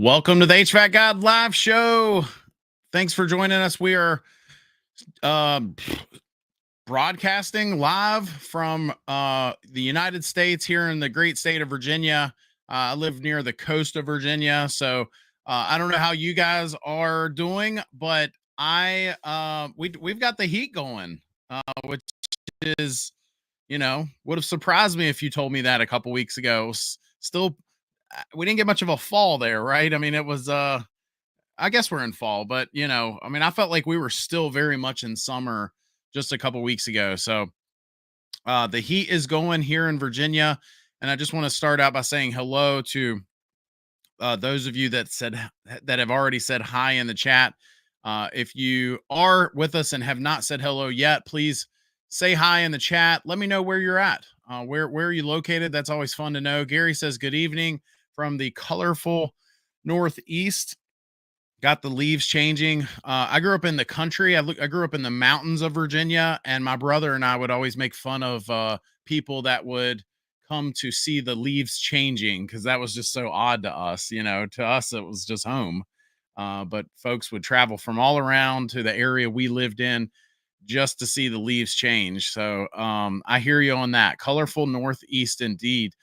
Welcome to the HVAC God live show. Thanks for joining us. We are um, broadcasting live from the United States here in the great state of Virginia. I live near the coast of Virginia, so I don't know how you guys are doing, but we've got the heat going, which is would have surprised me if you told me that a couple weeks ago. Still, we didn't get much of a fall there, right? I mean, it was I guess we're in fall, but I mean, I felt like we were still very much in summer just a couple weeks ago. So the heat is going here in Virginia, and I just want to start out by saying hello to those of you that have already said hi in the chat. If you are with us and have not said hello yet, please say hi in the chat. Let me know where you're at. Where are you located? That's always fun to know. Gary says good evening from the colorful Northeast. Got the leaves changing. I grew up in the country. I grew up in the mountains of Virginia, and my brother and I would always make fun of people that would come to see the leaves changing because that was just so odd to us. To us it was just home. But folks would travel from all around to the area we lived in just to see the leaves change. So I hear you on that. Colorful Northeast indeed.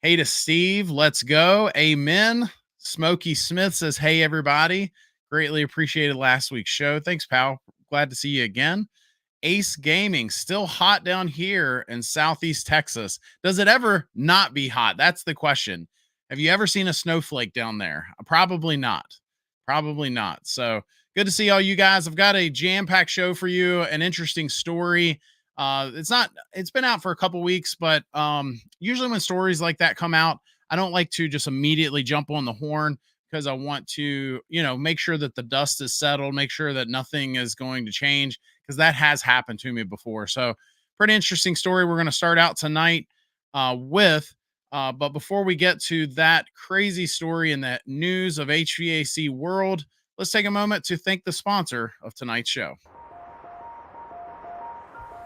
Hey to Steve, let's go. Amen. Smokey Smith says, hey, everybody. Greatly appreciated last week's show. Thanks, pal. Glad to see you again. Ace Gaming, still hot down here in Southeast Texas. Does it ever not be hot? That's the question. Have you ever seen a snowflake down there? Probably not. Probably not. So good to see all you guys. I've got a jam-packed show for you, an interesting story. It's been out for a couple weeks, but usually when stories like that come out, I don't like to just immediately jump on the horn because I want to, make sure that the dust is settled, make sure that nothing is going to change because that has happened to me before. So pretty interesting story we're going to start out tonight with. But before we get to that crazy story and that news of HVAC world, let's take a moment to thank the sponsor of tonight's show.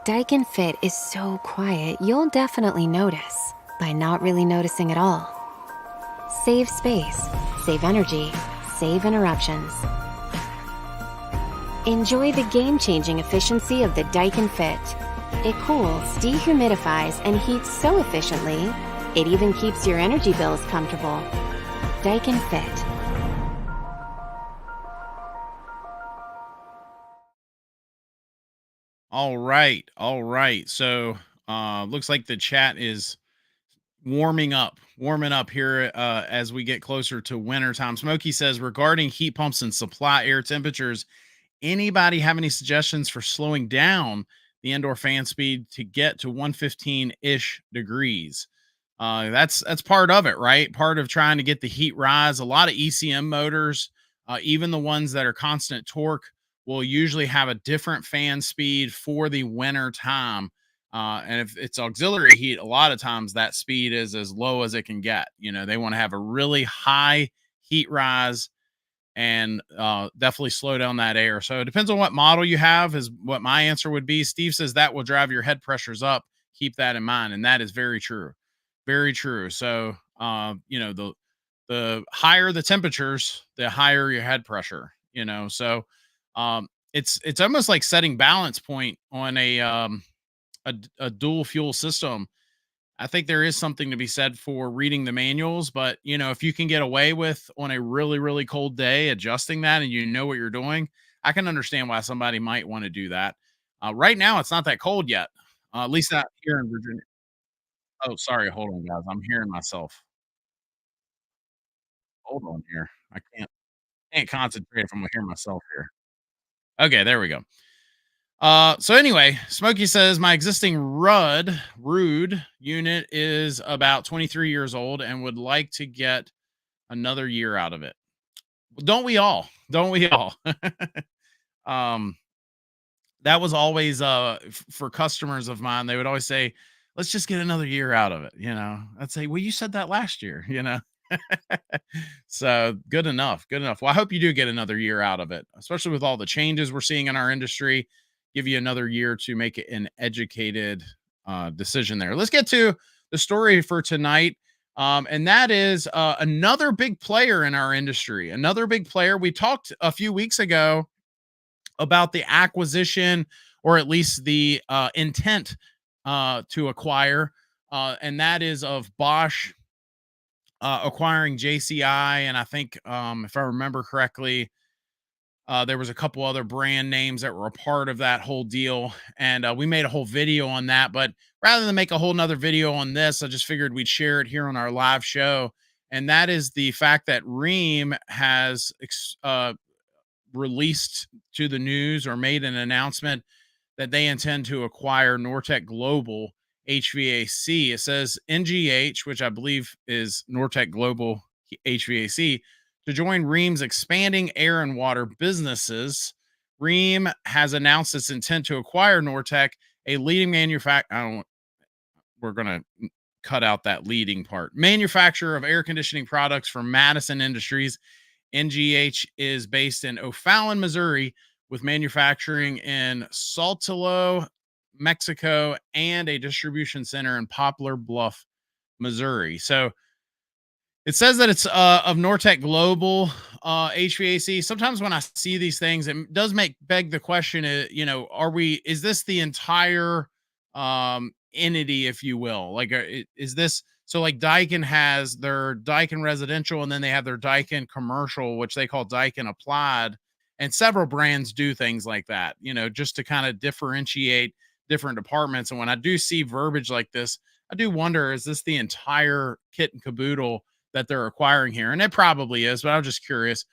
Daikin Fit is so quiet, you'll definitely notice by not really noticing at all. Save space, save energy, save interruptions. Enjoy the game-changing efficiency of the Daikin Fit. It cools, dehumidifies, and heats so efficiently, it even keeps your energy bills comfortable. Daikin Fit. All right. So looks like the chat is warming up here as we get closer to winter time. Smokey says, regarding heat pumps and supply air temperatures, anybody have any suggestions for slowing down the indoor fan speed to get to 115-ish degrees? That's part of it, right? Part of trying to get the heat rise. A lot of ECM motors, even the ones that are constant torque, will usually have a different fan speed for the winter time. And if it's auxiliary heat, a lot of times that speed is as low as it can get. They want to have a really high heat rise and definitely slow down that air. So it depends on what model you have is what my answer would be. Steve says that will drive your head pressures up. Keep that in mind. And that is very true. Very true. So, the higher the temperatures, the higher your head pressure, so it's almost like setting balance point on a dual fuel system. I think there is something to be said for reading the manuals, but if you can get away with on a really, really cold day adjusting that and you know what you're doing, I can understand why somebody might want to do that. Right now, it's not that cold yet, at least not here in Virginia. Oh, sorry. Hold on, guys. I'm hearing myself. Hold on here. I can't concentrate if I'm gonna hear myself here. Okay, there we go. So anyway, Smokey says my existing Rude unit is about 23 years old and would like to get another year out of it. Well, don't we all? Don't we all? um, that was always for customers of mine. They would always say, "Let's just get another year out of it." I'd say, "Well, you said that last year." So good enough. Good enough. Well, I hope you do get another year out of it, especially with all the changes we're seeing in our industry. Give you another year to make it an educated decision there. Let's get to the story for tonight. And that is another big player in our industry. Another big player. We talked a few weeks ago about the acquisition, or at least the intent to acquire, and that is of Bosch acquiring JCI. And I think, if I remember correctly, there was a couple other brand names that were a part of that whole deal, and we made a whole video on that. But rather than make a whole nother video on this, I just figured we'd share it here on our live show. And that is the fact that Rheem has released to the news, or made an announcement, that they intend to acquire Nortek Global HVAC. It says NGH, which I believe is Nortek Global HVAC, to join Rheem's expanding air and water businesses. Rheem has announced its intent to acquire Nortek, a leading manufacturer. We're going to cut out that leading part. Manufacturer of air conditioning products for Madison Industries. NGH is based in O'Fallon, Missouri, with manufacturing in Saltillo, Mexico, and a distribution center in Poplar Bluff, Missouri. So it says that it's of Nortek Global HVAC. Sometimes when I see these things, it does beg the question, is this the entire entity, if you will? Like, is this, so like Daikin has their Daikin residential, and then they have their Daikin commercial, which they call Daikin Applied, and several brands do things like that, just to kind of differentiate different departments. And when I do see verbiage like this, I do wonder, is this the entire kit and caboodle that they're acquiring here? And it probably is, but I'm just curious.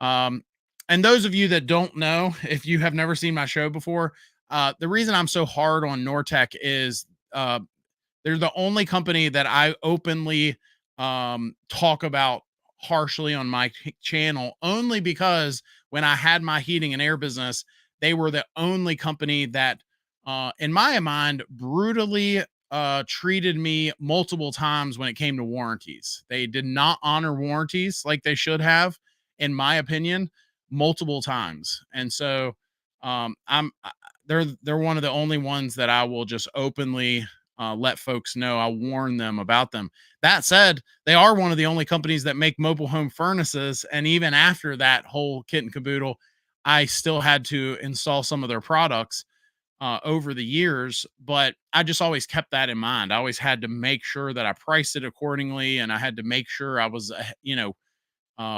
And those of you that don't know, if you have never seen my show before, the reason I'm so hard on Nortek is they're the only company that I openly talk about harshly on my channel, only because when I had my heating and air business, they were the only company that, in my mind, brutally treated me multiple times when it came to warranties. They did not honor warranties like they should have, in my opinion, multiple times. And so they're one of the only ones that I will just openly let folks know. I warn them about them. That said, they are one of the only companies that make mobile home furnaces. And even after that whole kit and caboodle, I still had to install some of their products over the years, but I just always kept that in mind. I always had to make sure that I priced it accordingly, and I had to make sure I was,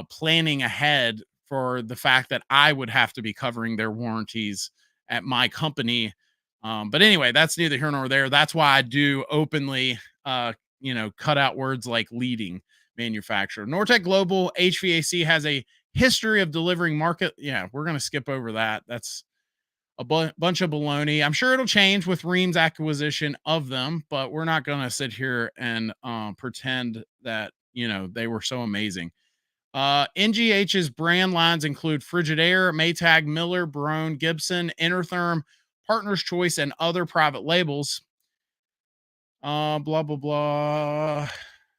planning ahead for the fact that I would have to be covering their warranties at my company. But anyway, that's neither here nor there. That's why I do openly, cut out words like leading manufacturer. Nortek Global HVAC has a history of delivering market. Yeah, we're going to skip over that. That's a bunch of baloney. I'm sure it'll change with Rheem's acquisition of them, but we're not going to sit here and pretend that, they were so amazing. NGH's brand lines include Frigidaire, Maytag, Miller, Barone, Gibson, Intertherm, Partner's Choice, and other private labels. Blah, blah, blah.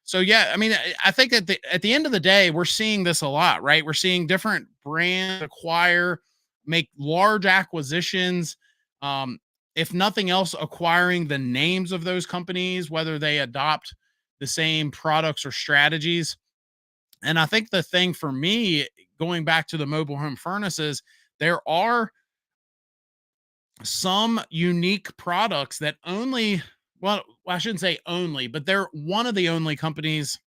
So yeah, I mean, I think at the end of the day, we're seeing this a lot, right? We're seeing different brands acquire, make large acquisitions. If nothing else, acquiring the names of those companies, whether they adopt the same products or strategies. And I think the thing for me, going back to the mobile home furnaces, there are some unique products that I shouldn't say only, but they're one of the only companies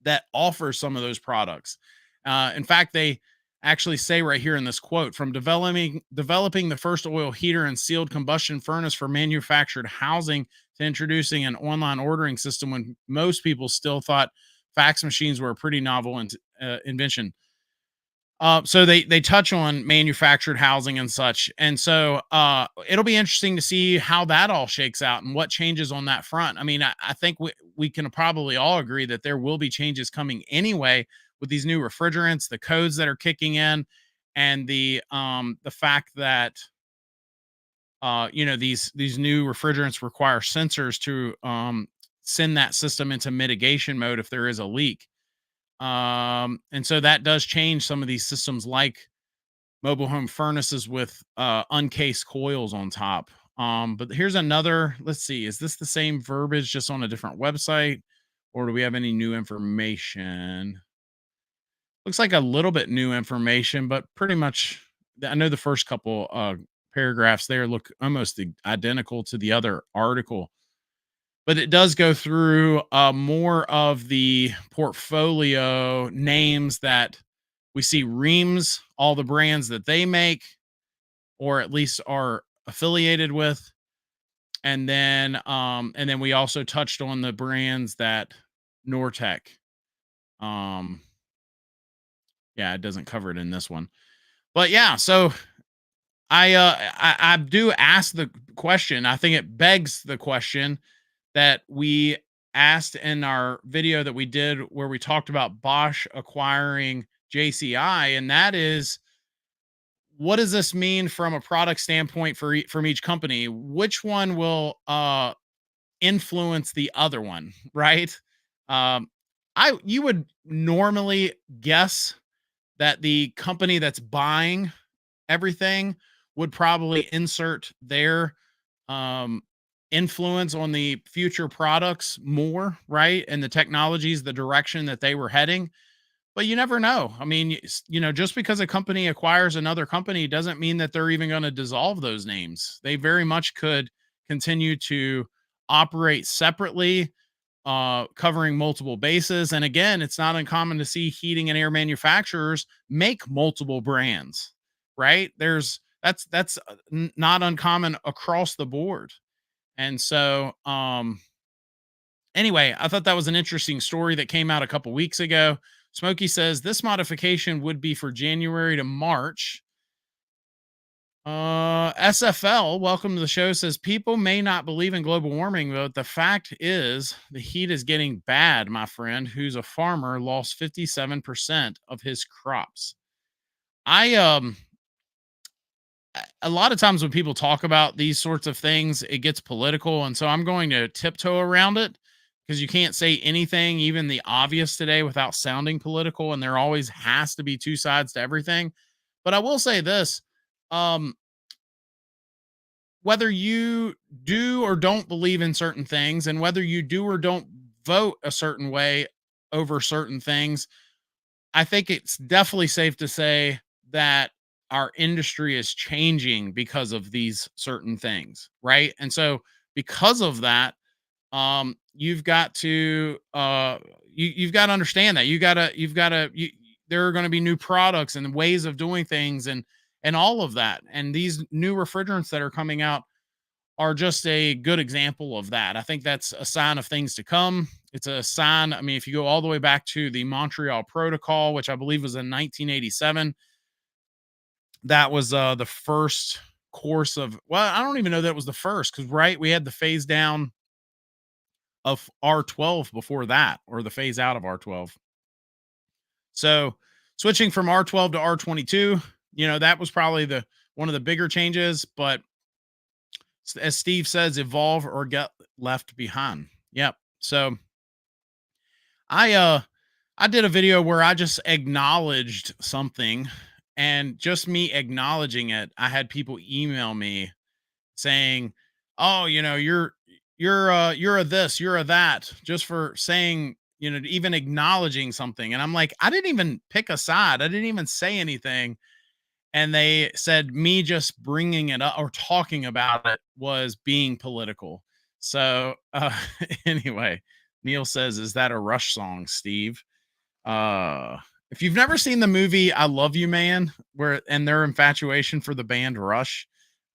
that offers some of those products. In fact, they actually say right here in this quote, from developing the first oil heater and sealed combustion furnace for manufactured housing to introducing an online ordering system when most people still thought fax machines were a pretty novel invention. So they touch on manufactured housing and such. And so it'll be interesting to see how that all shakes out and what changes on that front. I mean, I think we can probably all agree that there will be changes coming anyway with these new refrigerants, the codes that are kicking in, and the fact that these new refrigerants require sensors to send that system into mitigation mode if there is a leak. And so that does change some of these systems, like mobile home furnaces with uncased coils on top. But here's another, let's see, is this the same verbiage just on a different website? or do we have any new information? Looks like a little bit new information, but pretty much I know the first couple paragraphs there look almost identical to the other article, but it does go through more of the portfolio names that we see. Rheem's, all the brands that they make or at least are affiliated with, and then we also touched on the brands that Nortek. Um, yeah, it doesn't cover it in this one, but yeah. So I do ask the question. I think it begs the question that we asked in our video that we did where we talked about Bosch acquiring JCI, and that is, what does this mean from a product standpoint from each company? Which one will influence the other one, right? Um, you would normally guess that the company that's buying everything would probably insert their um, influence on the future products more, right? And the technologies, the direction that they were heading. But you never know. I mean, just because a company acquires another company doesn't mean that they're even going to dissolve those names. They very much could continue to operate separately, covering multiple bases. And again, it's not uncommon to see heating and air manufacturers make multiple brands, right? That's not uncommon across the board. And so, anyway, I thought that was an interesting story that came out a couple weeks ago. Smokey says this modification would be for January to March. SFL, welcome to the show, says people may not believe in global warming, but the fact is the heat is getting bad. My friend, who's a farmer, lost 57% of his crops. A lot of times when people talk about these sorts of things, it gets political. And so I'm going to tiptoe around it because you can't say anything, even the obvious today, without sounding political. And there always has to be two sides to everything. But I will say this, um, whether you do or don't believe in certain things, and whether you do or don't vote a certain way over certain things, I think it's definitely safe to say that our industry is changing because of these certain things, right? And so because of that, you've got to you've got to understand that there are going to be new products and ways of doing things and all of that. And these new refrigerants that are coming out are just a good example of that. I think that's a sign of things to come. It's a sign. I mean, if you go all the way back to the Montreal Protocol, which I believe was in 1987, that was the first course of, well, I don't even know that was the first, because right, we had the phase down of R12 before that, or the phase out of R12. So switching from R12 to R22, that was probably one of the bigger changes. But as Steve says, evolve or get left behind. Yep. So I did a video where I just acknowledged something, and just me acknowledging it, I had people email me saying, "Oh, you're a this, you're a that," just for saying, even acknowledging something. And I'm like, I didn't even pick a side. I didn't even say anything. And they said me just bringing it up or talking about it was being political. So, anyway, Neil says, "Is that a Rush song, Steve?" If you've never seen the movie I Love You Man, and their infatuation for the band Rush,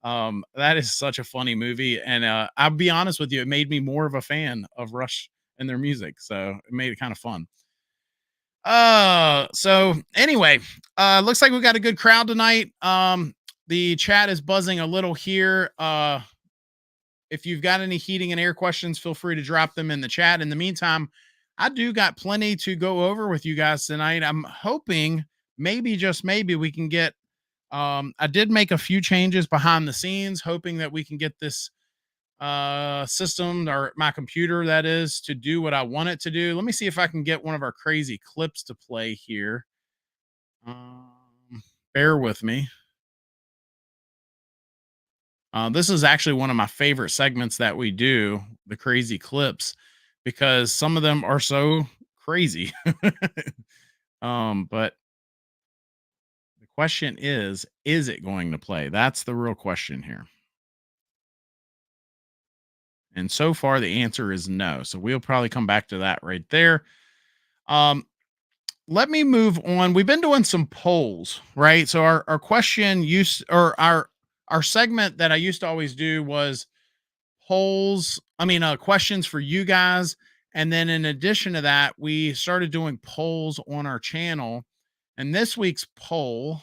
that is such a funny movie. And I'll be honest with you, it made me more of a fan of Rush and their music. So it made it kind of fun. So anyway, looks like we got a good crowd tonight. The chat is buzzing a little here. If you've got any heating and air questions, feel free to drop them in the chat. In the meantime, I do got plenty to go over with you guys tonight. I'm hoping maybe, just maybe, we can get, I did make a few changes behind the scenes, hoping that we can get this system, or my computer that is, to do what I want it to do. Let me see if I can get one of our crazy clips to play here. Bear with me. This is actually one of my favorite segments that we do, the crazy clips, because some of them are so crazy. But the question is it going to play? That's the real question here. And so far the answer is no. So we'll probably come back to that right there. Um, let me move on. We've been doing some polls, right? So our question used or our segment that I used to always do was polls, questions for you guys. And then in addition to that, we started doing polls on our channel. And this week's poll,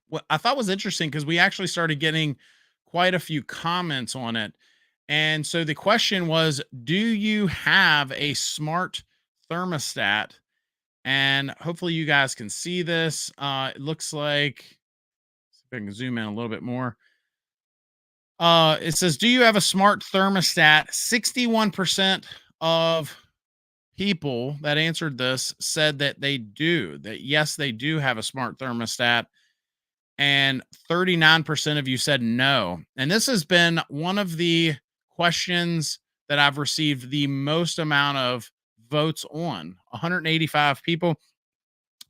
what I thought was interesting because we actually started getting quite a few comments on it. And so the question was, do you have a smart thermostat? And hopefully you guys can see this. It looks like, see if I can zoom in a little bit more. It says, do you have a smart thermostat? 61% of people that answered this said that they do, that yes, they do have a smart thermostat. And 39% of you said no. And this has been one of the questions that I've received the most amount of votes on. 185 people.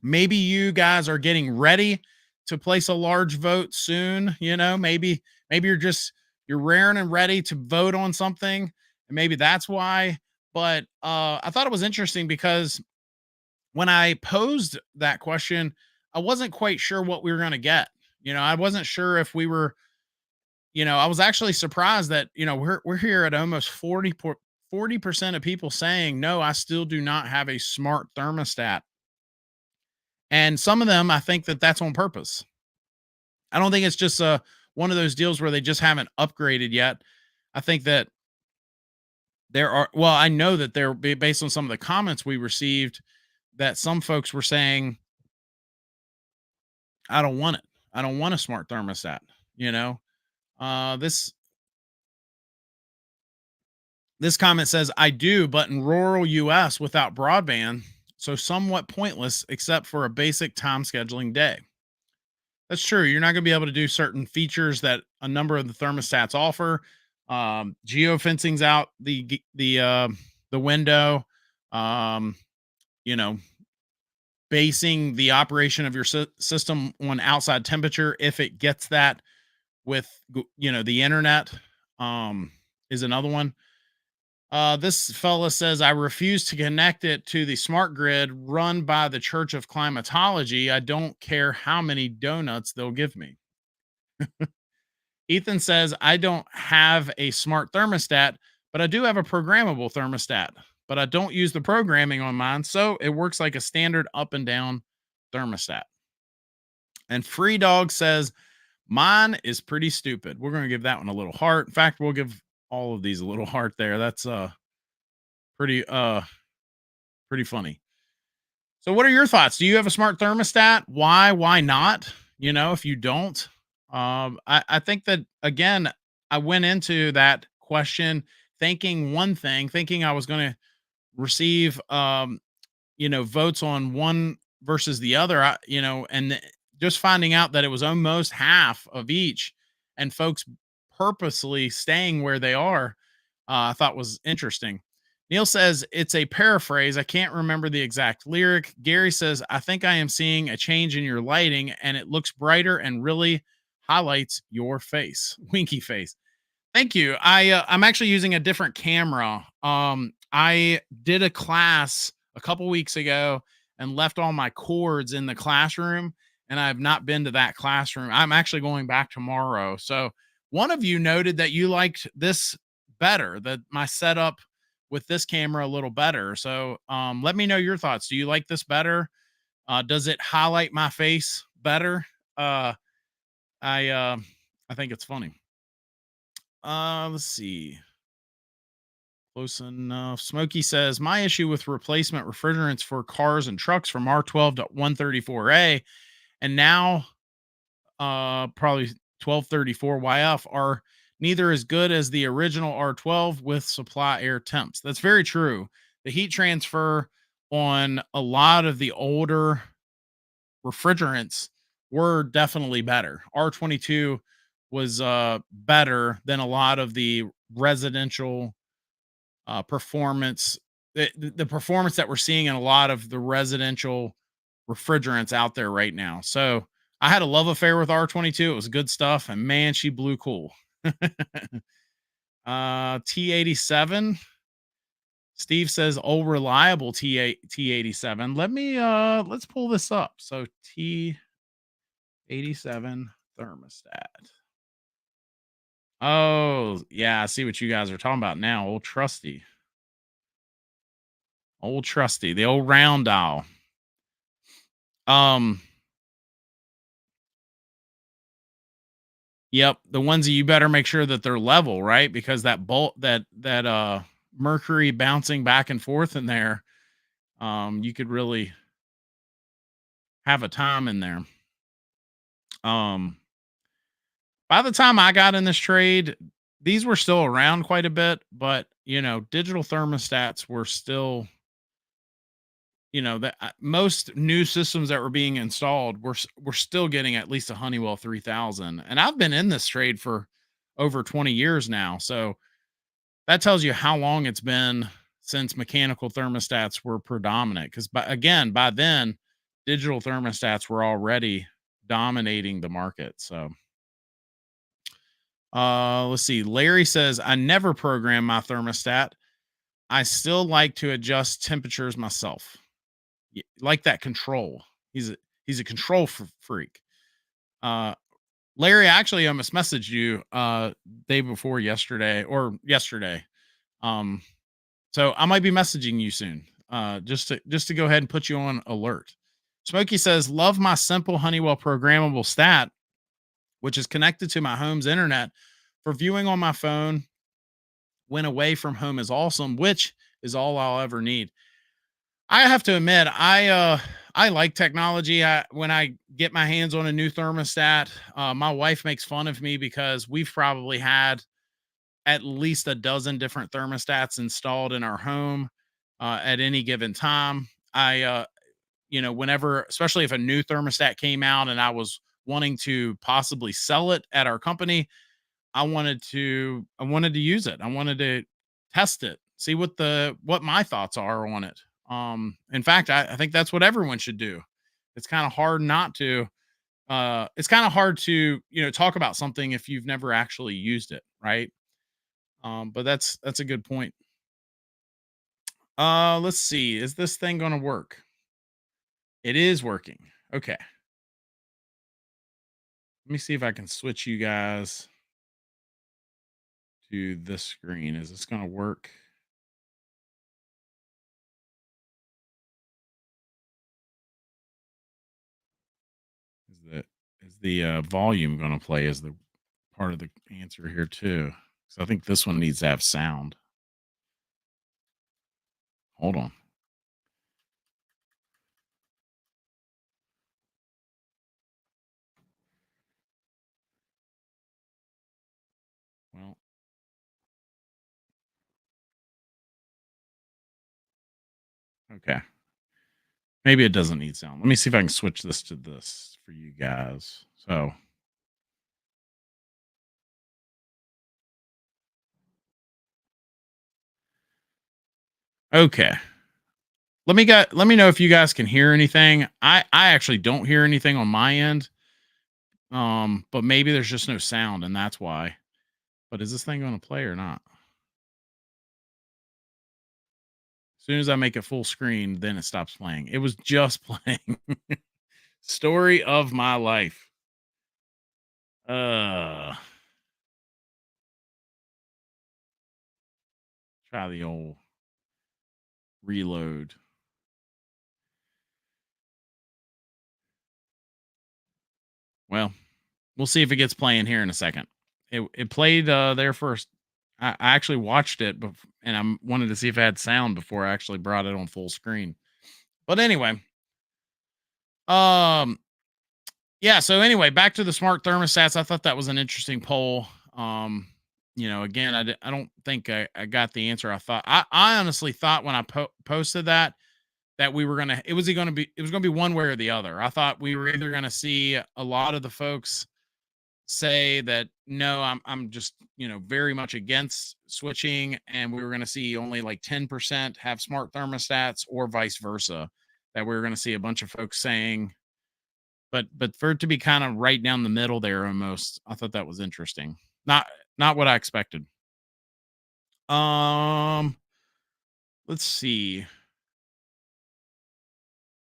Maybe you guys are getting ready to place a large vote soon. Maybe you're raring and ready to vote on something, and maybe that's why. But I thought it was interesting because when I posed that question, I wasn't quite sure what we were going to get. I wasn't sure if we were, I was actually surprised that, we're here at almost 40% of people saying, no, I still do not have a smart thermostat. And some of them, I think that that's on purpose. I don't think it's just one of those deals where they just haven't upgraded yet. I think that I know that based on some of the comments we received, that some folks were saying, I don't want it. I don't want a smart thermostat. You know, this comment says, I do, but in rural US without broadband, so somewhat pointless except for a basic time scheduling day. That's true. You're not going to be able to do certain features that a number of the thermostats offer. Geofencing's out the window. Um, you know, basing the operation of your system on outside temperature, if it gets that with the internet, is another one. This fella says, I refuse to connect it to the smart grid run by the Church of Climatology. I don't care how many donuts they'll give me. Ethan says, I don't have a smart thermostat, but I do have a programmable thermostat, but I don't use the programming on mine. So it works like a standard up and down thermostat. And Free Dog says, mine is pretty stupid. We're going to give that one a little heart. In fact, we'll give all of these a little heart there. That's pretty funny. So what are your thoughts? Do you have a smart thermostat? Why not? If you don't, I think that, again, I went into that question thinking I was going to receive votes on one versus the other, just finding out that it was almost half of each, and folks purposely staying where they are, I thought was interesting. Neil says, it's a paraphrase. I can't remember the exact lyric. Gary says, I think I am seeing a change in your lighting and it looks brighter and really highlights your face. Winky face. Thank you. I'm actually using a different camera. I did a class a couple weeks ago and left all my cords in the classroom, and I've not been to that classroom. I'm actually going back tomorrow. So one of you noted that you liked this better, that my setup with this camera a little better. So let me know your thoughts. Do you like this better? Does it highlight my face better? I think it's funny. Let's see. Close enough. Smokey says, my issue with replacement refrigerants for cars and trucks from R12 to 134A and now probably 1234 YF are neither as good as the original R12 with supply air temps. That's very true. The heat transfer on a lot of the older refrigerants were definitely better. R22 was better than a lot of the residential performance, the performance that we're seeing in a lot of the residential refrigerants out there right now. So I had a love affair with R22. It was good stuff, and man, she blew cool. T87. Steve says old reliable T87. Let's pull this up. So T87 thermostat. Oh, yeah, I see what you guys are talking about now. Old trusty. Old trusty, the old round dial. Um, yep, the ones that you better make sure that they're level, right? Because that bolt that mercury bouncing back and forth in there, you could really have a time in there. By the time I got in this trade, these were still around quite a bit, but digital thermostats were still, that most new systems that were being installed were still getting at least a Honeywell 3000. And I've been in this trade for over 20 years now. So that tells you how long it's been since mechanical thermostats were predominant. Because by then, digital thermostats were already dominating the market. So let's see. Larry says, I never program my thermostat. I still like to adjust temperatures myself. Like that control. He's a control freak. Larry, actually almost messaged you day before yesterday or yesterday. So I might be messaging you soon. Just to go ahead and put you on alert. Smokey says, love my simple Honeywell programmable stat, which is connected to my home's internet for viewing on my phone when away from home is awesome, which is all I'll ever need. I have to admit, I like technology. When I get my hands on a new thermostat, my wife makes fun of me because we've probably had at least a dozen different thermostats installed in our home at any given time. Whenever, especially if a new thermostat came out and I was wanting to possibly sell it at our company, I wanted to use it. I wanted to test it, see what my thoughts are on it. In fact, I think that's what everyone should do. It's kind of hard not to. It's kind of hard to talk about something if you've never actually used it, right? But that's a good point. Let's see. Is this thing going to work? It is working. Okay. Let me see if I can switch you guys to this screen. Is this going to work? Is the volume going to play as the part of the answer here too? So I think this one needs to have sound. Hold on. Well, okay. Maybe it doesn't need sound. Let me see if I can switch this to this for you guys. So okay. Let me know if you guys can hear anything. I actually don't hear anything on my end. But maybe there's just no sound and that's why. But is this thing going to play or not? As soon as I make it full screen, then it stops playing. It was just playing. Story of my life. Try the old reload. Well, we'll see if it gets playing here in a second. It played there first. I actually watched it, and I wanted to see if it had sound before I actually brought it on full screen. But anyway, yeah. So anyway, back to the smart thermostats. I thought that was an interesting poll. Again, I don't think I got the answer. I honestly thought when I posted that we were gonna it was gonna be one way or the other. I thought we were either gonna see a lot of the folks say that no, I'm just, very much against switching, and we were going to see only like 10% have smart thermostats or vice versa. That we were going to see a bunch of folks saying, but for it to be kind of right down the middle there almost, I thought that was interesting. Not not what I expected. Um, let's see.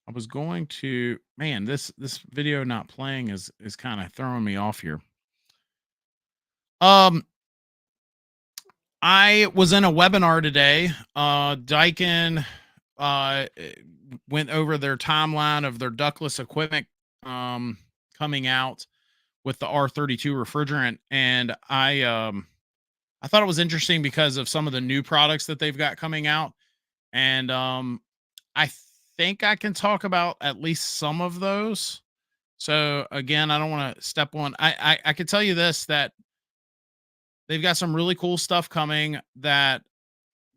I was going to, man, this video not playing is kind of throwing me off here. Um, I was in a webinar today. Daikin went over their timeline of their ductless equipment coming out with the R32 refrigerant, and I thought it was interesting because of some of the new products that they've got coming out, and I think I can talk about at least some of those. So again, I don't want to step on. I can tell you this, that they've got some really cool stuff coming, that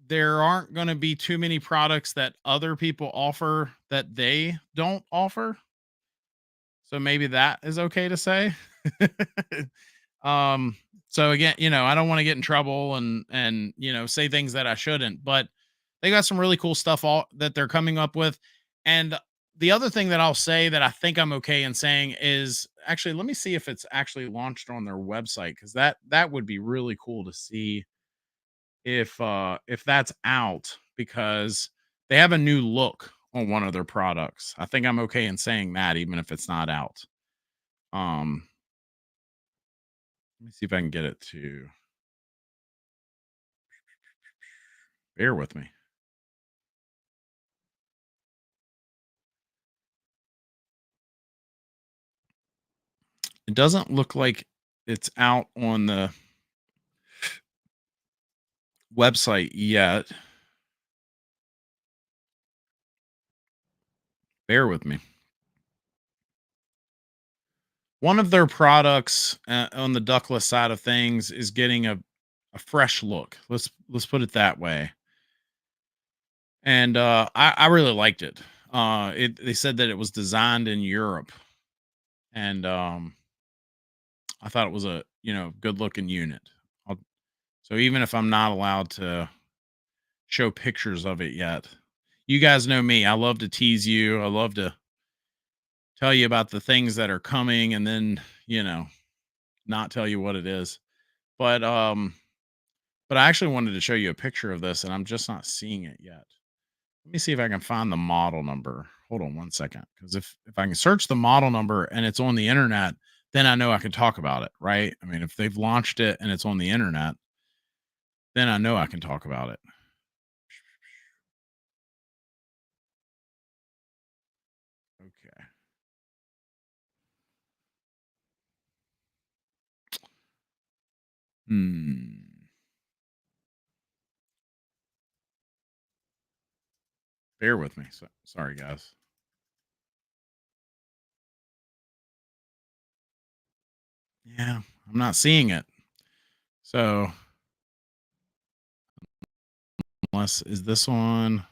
there aren't going to be too many products that other people offer that they don't offer. So maybe that is okay to say. um so again, I don't want to get in trouble and say things that I shouldn't, but they got some really cool stuff all that they're coming up with. And the other thing that I'll say that I think I'm okay in saying is, actually, let me see if it's actually launched on their website, because that would be really cool to see if that's out, because they have a new look on one of their products. I think I'm okay in saying that even if it's not out. Um let me see if I can get it to bear with me. It doesn't look like it's out on the website yet. Bear with me. One of their products on the ductless side of things is getting a fresh look. Let's put it that way. And I really liked it. They said that it was designed in Europe, and I thought it was a good looking unit. I'll, so even if I'm not allowed to show pictures of it yet, you guys know me. I love to tease you. I love to tell you about the things that are coming, and then not tell you what it is. But but I actually wanted to show you a picture of this, and I'm just not seeing it yet. Let me see if I can find the model number. Hold on one second, because if I can search the model number and it's on the internet, then I know I can talk about it, right? I mean, if they've launched it and it's on the internet, then I know I can talk about it. Okay. Hmm. Bear with me. Sorry, guys. Yeah, I'm not seeing it. So unless, is this one?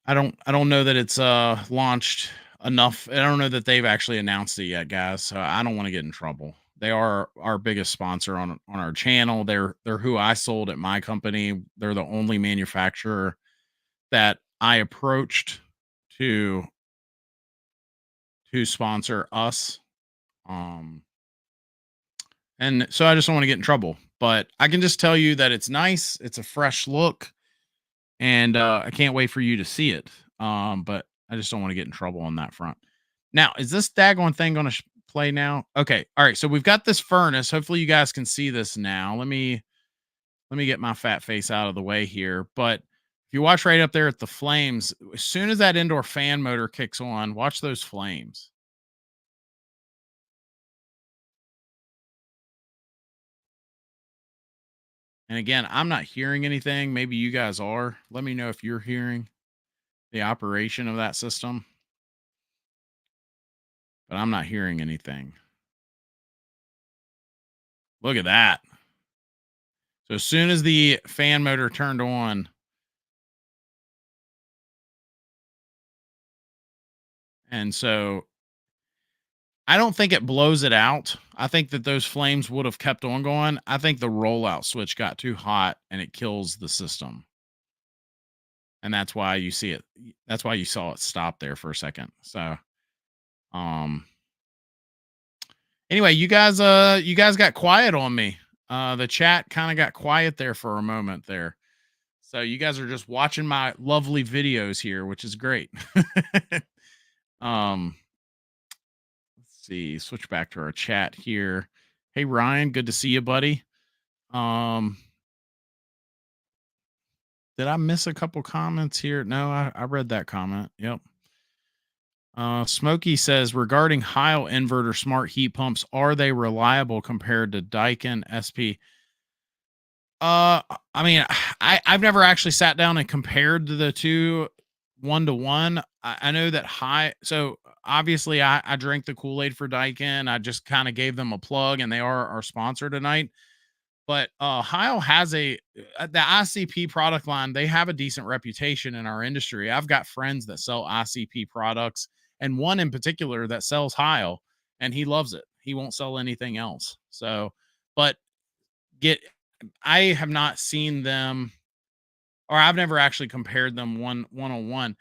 I don't know that it's launched enough. I don't know that they've actually announced it yet, guys. So I don't want to get in trouble. They are our biggest sponsor on our channel. They're who I sold at my company. They're the only manufacturer that I approached to sponsor us. Um and so I just don't want to get in trouble. But I can just tell you that it's nice. It's a fresh look, and I can't wait for you to see it. But I just don't want to get in trouble on that front. Now, is this daggone thing going to play now? Okay, all right. So we've got this furnace. Hopefully, you guys can see this now. Let me get my fat face out of the way here. But if you watch right up there at the flames, as soon as that indoor fan motor kicks on, watch those flames. And again, I'm not hearing anything. Maybe you guys are. Let me know if you're hearing the operation of that system, but I'm not hearing anything. Look at that. So as soon as the fan motor turned on, And so I don't think it blows it out. I think that those flames would have kept on going. I think the rollout switch got too hot and it kills the system. And that's why you see it. That's why you saw it stop there for a second. So, um, anyway, you guys got quiet on me. The chat kind of got quiet there for a moment there. So you guys are just watching my lovely videos here, which is great. um, let's see, switch back to our chat here. Hey Ryan, good to see you, buddy. Um, did I miss a couple comments here? No, I read that comment. Yep. Smokey says regarding Heil inverter smart heat pumps, are they reliable compared to Daikin SP? I mean, I've never actually sat down and compared the two 1 to 1. I know that so obviously I drank the Kool-Aid for Daikin. I just kind of gave them a plug and they are our sponsor tonight. But Heil has the ICP product line. They have a decent reputation in our industry. I've got friends that sell ICP products, and one in particular that sells Heil, and he loves it. He won't sell anything else. So, but I have not seen them, or I've never actually compared them one on one.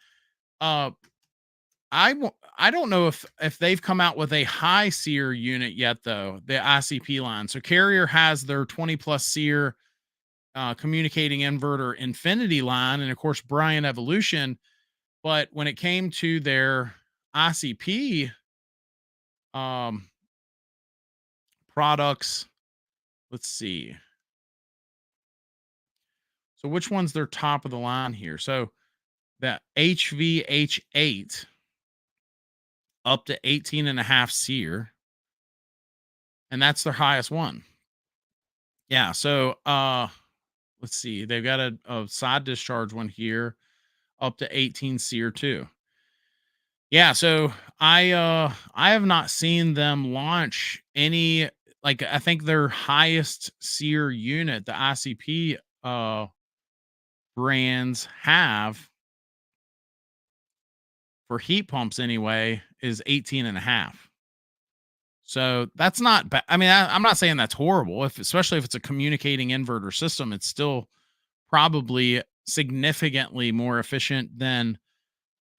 I don't know if they've come out with a high SEER unit yet, though, the ICP line. So Carrier has their 20 plus SEER communicating inverter Infinity line, and of course Bryant Evolution. But when it came to their ICP products, let's see. So which one's their top of the line here? So that HVH8 up to 18.5 SEER, and that's their highest one. Yeah. So let's see. They've got a side discharge one here up to 18 SEER too. Yeah. So I have not seen them launch any, like, I think their highest SEER unit, the ICP brands have for heat pumps anyway, is 18.5. So that's not bad. I mean, I'm not saying that's horrible. Especially if it's a communicating inverter system, it's still probably significantly more efficient than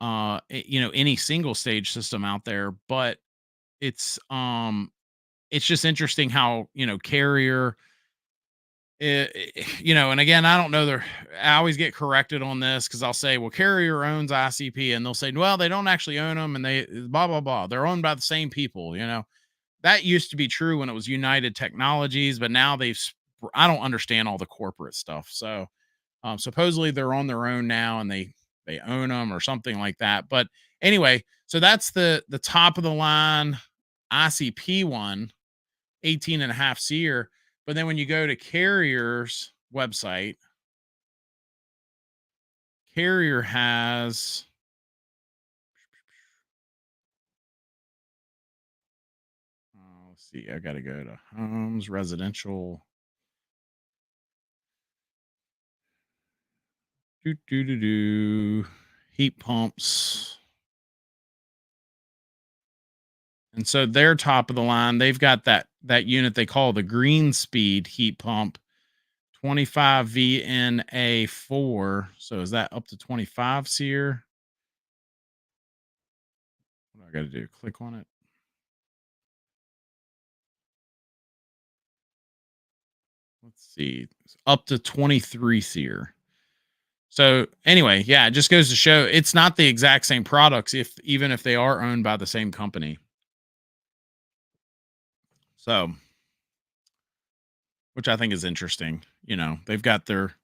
any single stage system out there. But it's just interesting how Carrier, and again, I don't know. I always get corrected on this because I'll say, well, Carrier owns ICP, and they'll say, well, they don't actually own them, and they blah blah blah. They're owned by the same people. That used to be true when it was United Technologies, but now I don't understand all the corporate stuff. So supposedly they're on their own now, and they own them or something like that. But anyway, so that's the top of the line ICP one, 18.5 SEER. But then when you go to Carrier's website, Carrier has, let's see, I got to go to homes, residential. Heat pumps. And so they're top of the line. They've got that unit they call the Green Speed heat pump, 25 VNA4. So is that up to 25 SEER? What do I got to do? Click on it. Let's see. It's up to 23 SEER. So anyway, yeah, it just goes to show it's not the exact same products, even if they are owned by the same company. So, which I think is interesting. They've got their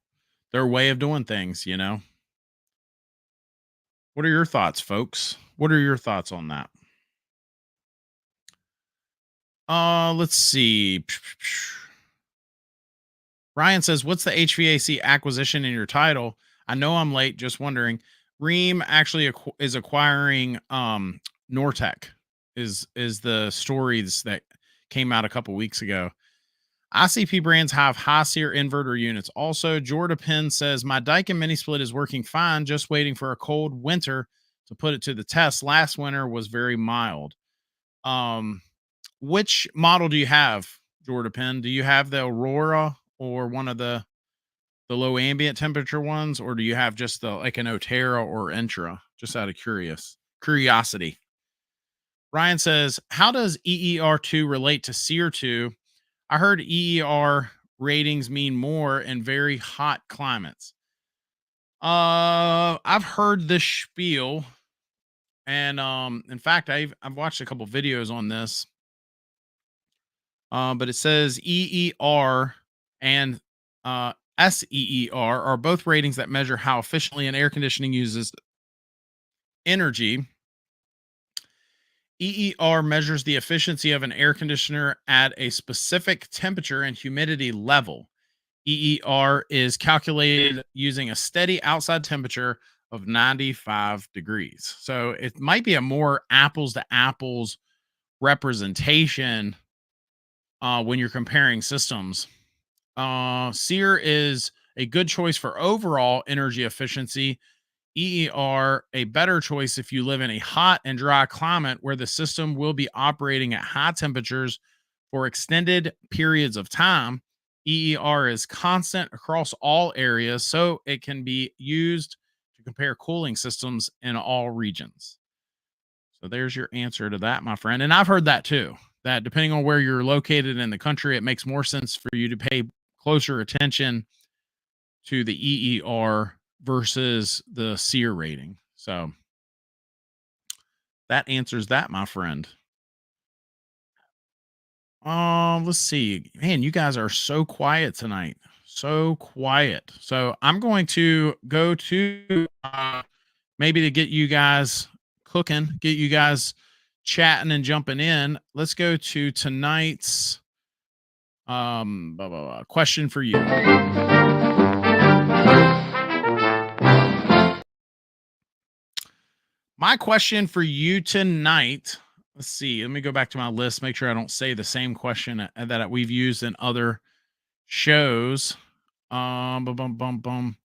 way of doing things. What are your thoughts, folks? What are your thoughts on that? Let's see. Ryan says, what's the HVAC acquisition in your title? I know I'm late, just wondering. Rheem actually is acquiring Nortek is the stories that came out a couple weeks ago. ICP brands have high SEER inverter units. Also, Jordan Penn says, my Daikin mini split is working fine, just waiting for a cold winter to put it to the test last winter was very mild. Um, which model do you have, Jordan Penn? Do you have the Aurora or one of the low ambient temperature ones, or do you have just the like an Otera or Intra? Just out of curiosity. Ryan says, "How does EER2 relate to SEER2? I heard EER ratings mean more in very hot climates." I've heard this spiel, and in fact, I've watched a couple videos on this. But it says EER and SEER are both ratings that measure how efficiently an air conditioning uses energy. EER measures the efficiency of an air conditioner at a specific temperature and humidity level. EER is calculated using a steady outside temperature of 95 degrees. So it might be a more apples to apples representation when you're comparing systems. SEER is a good choice for overall energy efficiency. EER a better choice if you live in a hot and dry climate where the system will be operating at high temperatures for extended periods of time. EER is constant across all areas, so it can be used to compare cooling systems in all regions. So there's your answer to that, my friend. And I've heard that too, that depending on where you're located in the country, it makes more sense for you to pay closer attention to the EER versus the SEER rating. So that answers that, my friend. Let's see. Man, you guys are so quiet tonight. So quiet. So I'm going to go to maybe to get you guys cooking, get you guys chatting and jumping in. Let's go to tonight's question for you. My question for you tonight, let's see. Let me go back to my list, make sure I don't say the same question that we've used in other shows. Bum, bum, bum, bum.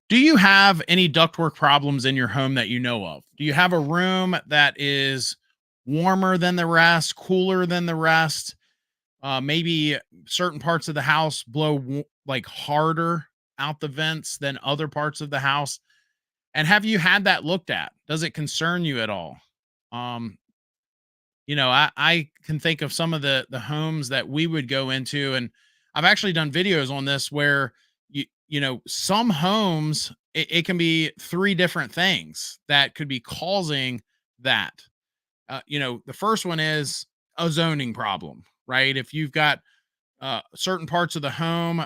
Do you have any ductwork problems in your home that you know of? Do you have a room that is warmer than the rest, cooler than the rest? Maybe certain parts of the house blow like harder out the vents than other parts of the house. And have you had that looked at? Does it concern you at all? Um, I can think of some of the homes that we would go into, and I've actually done videos on this where some homes it can be three different things that could be causing that. The first one is a zoning problem, right? If you've got certain parts of the home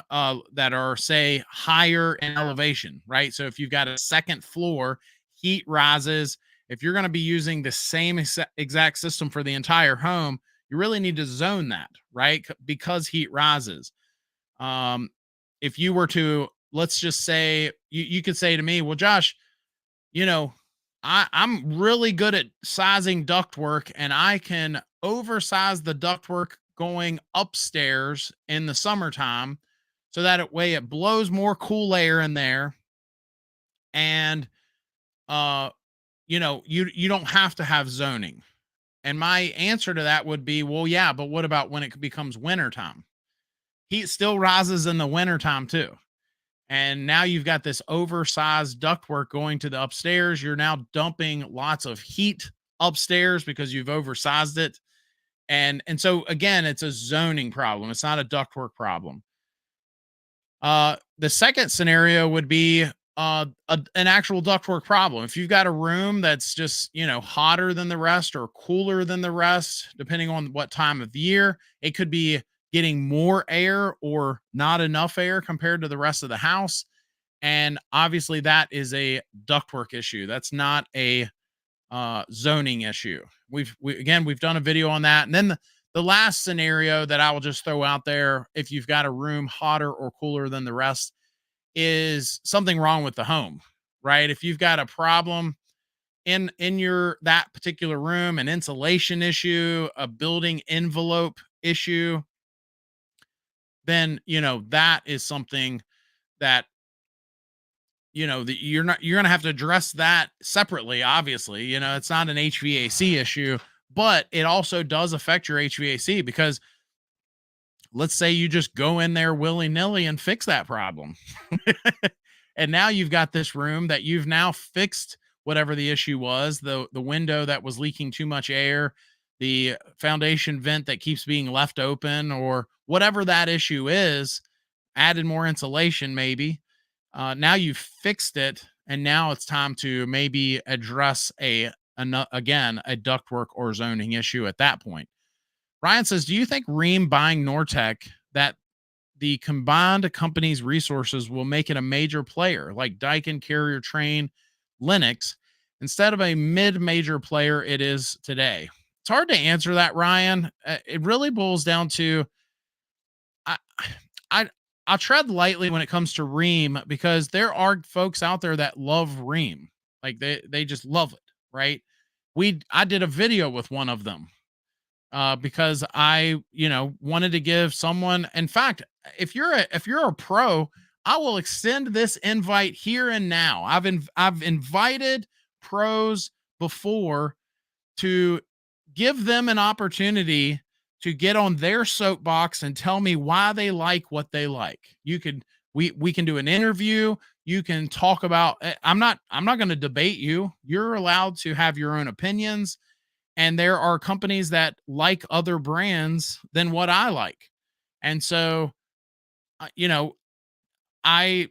that are, say, higher in elevation, right? So if you've got a second floor, heat rises. If you're going to be using the same exact system for the entire home, you really need to zone that, right? Because heat rises. Um, if you were to, let's just say, you could say to me, well, Josh, you know, I'm really good at sizing ductwork, and I can oversize the ductwork going upstairs in the summertime so that way it blows more cool air in there. And you don't have to have zoning. And my answer to that would be, well, yeah, but what about when it becomes wintertime? Heat still rises in the wintertime too. And now you've got this oversized ductwork going to the upstairs. You're now dumping lots of heat upstairs because you've oversized it. And so again, it's a zoning problem. It's not a ductwork problem. The second scenario would be an actual ductwork problem. If you've got a room that's just, hotter than the rest or cooler than the rest, depending on what time of year, it could be getting more air or not enough air compared to the rest of the house. And obviously that is a ductwork issue. That's not a zoning issue. We've done a video on that. And then the last scenario that I will just throw out there, if you've got a room hotter or cooler than the rest, is something wrong with the home, right? If you've got a problem in your that particular room, an insulation issue, a building envelope issue, then that is something that you're going to have to address that separately. Obviously, it's not an HVAC issue, but it also does affect your HVAC, because let's say you just go in there willy nilly and fix that problem. And now you've got this room that you've now fixed whatever the issue was, the window that was leaking too much air, the foundation vent that keeps being left open, or whatever that issue is, added more insulation maybe. Now you've fixed it, and now it's time to maybe address again a ductwork or zoning issue at that point. Ryan says, do you think Rheem buying Nortek, that the combined company's resources will make it a major player like Daikin, Carrier, Train, Linux, instead of a mid-major player it is today? It's hard to answer that, Ryan. It really boils down to, I, I'll tread lightly when it comes to Rheem, because there are folks out there that love Rheem. Like they just love it, right? I did a video with one of them because I, wanted to give someone. In fact, if you're a pro, I will extend this invite here and now. I've invited pros before to give them an opportunity to get on their soapbox and tell me why they like what they like. We can do an interview. You can talk about, I'm not going to debate you. You're allowed to have your own opinions. And there are companies that like other brands than what I like. And so, I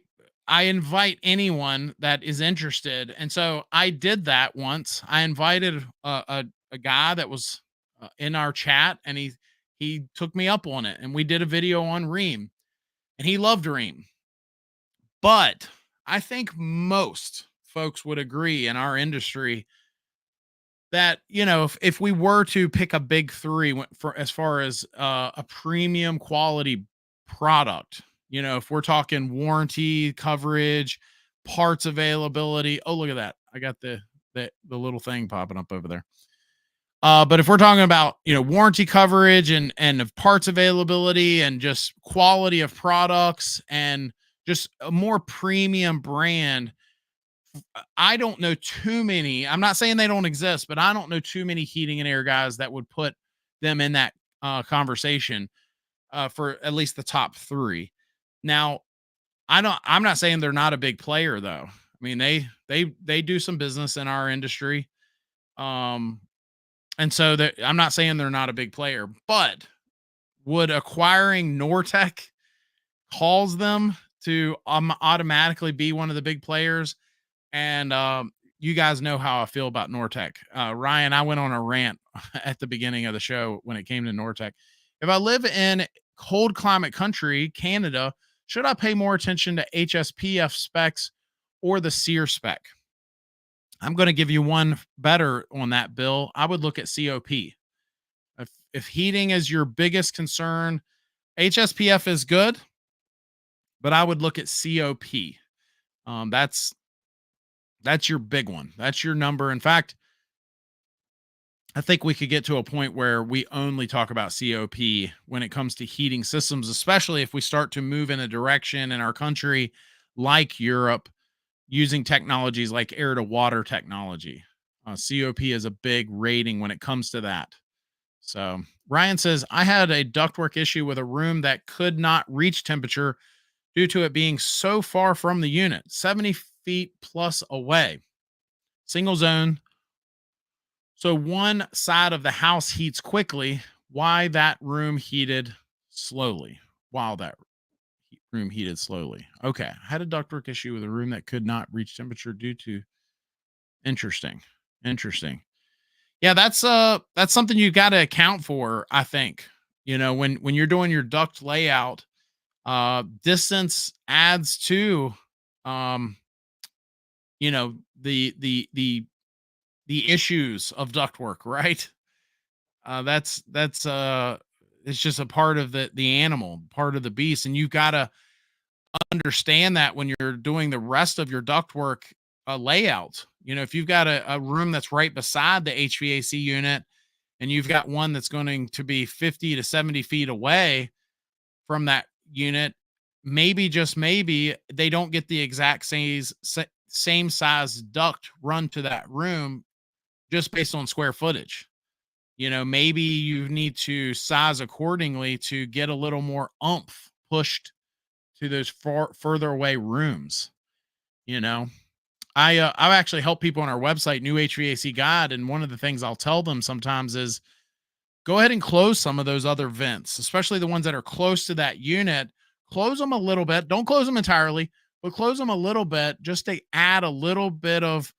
invite anyone that is interested. And so I did that once. I invited a guy that was in our chat, and he took me up on it, and we did a video on Rheem, and he loved Rheem. But I think most folks would agree in our industry that, if we were to pick a big three for as far as a premium quality product, if we're talking warranty coverage, parts availability. Oh, look at that. I got the little thing popping up over there. But if we're talking about, warranty coverage and of parts availability and just quality of products and just a more premium brand, I don't know too many. I'm not saying they don't exist, but I don't know too many heating and air guys that would put them in that conversation for at least the top three. Now, I'm not saying they're not a big player though. I mean, they do some business in our industry. And so I'm not saying they're not a big player, but would acquiring Nortek cause them to automatically be one of the big players? And you guys know how I feel about Nortek. Ryan, I went on a rant at the beginning of the show when it came to Nortek. If I live in cold climate country, Canada, should I pay more attention to HSPF specs or the SEER spec? I'm going to give you one better on that, Bill. I would look at COP. If heating is your biggest concern, HSPF is good, but I would look at COP. That's your big one. That's your number. In fact, I think we could get to a point where we only talk about COP when it comes to heating systems, especially if we start to move in a direction in our country like Europe, using technologies like air to water technology. COP is a big rating when it comes to that. So Ryan says, I had a ductwork issue with a room that could not reach temperature due to it being so far from the unit, 70 feet plus away. Single zone. So one side of the house heats quickly. Why that room heated slowly? Wow, that room heated slowly. Okay. I had a ductwork issue with a room that could not reach temperature due to. Interesting. Yeah, that's something you got to account for, I think. When you're doing your duct layout, distance adds to the issues of ductwork, right? That's it's just a part of the animal, part of the beast, and you got to understand that when you're doing the rest of your ductwork layout. If you've got a room that's right beside the HVAC unit, and you've got one that's going to be 50 to 70 feet away from that unit, maybe, just maybe, they don't get the exact same size duct run to that room just based on square footage. Maybe you need to size accordingly to get a little more oomph pushed to those further away rooms. I've actually helped people on our website, New HVAC Guide, and one of the things I'll tell them sometimes is go ahead and close some of those other vents, especially the ones that are close to that unit. Close them a little bit. Don't close them entirely, but close them a little bit just to add a little bit of,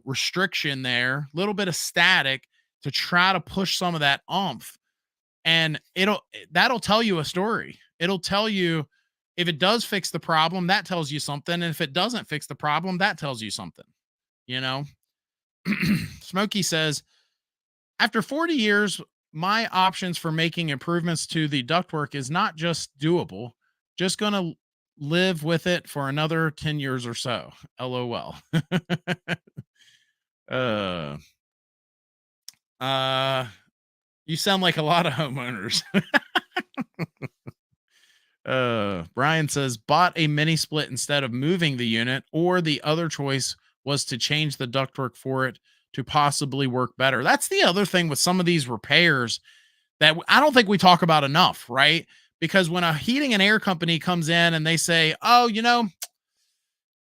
restriction there, a little bit of static to try to push some of that oomph. And that'll tell you a story. It'll tell you if it does fix the problem, that tells you something. And if it doesn't fix the problem, that tells you something, you know? Smokey says, after 40 years, my options for making improvements to the ductwork is not just doable, just going to live with it for another 10 years or so. LOL. uh, you sound like a lot of homeowners. Brian says, bought a mini split instead of moving the unit, or the other choice was to change the ductwork for it to possibly work better. That's the other thing with some of these repairs that I don't think we talk about enough, right? Because when a heating and air company comes in and they say, oh,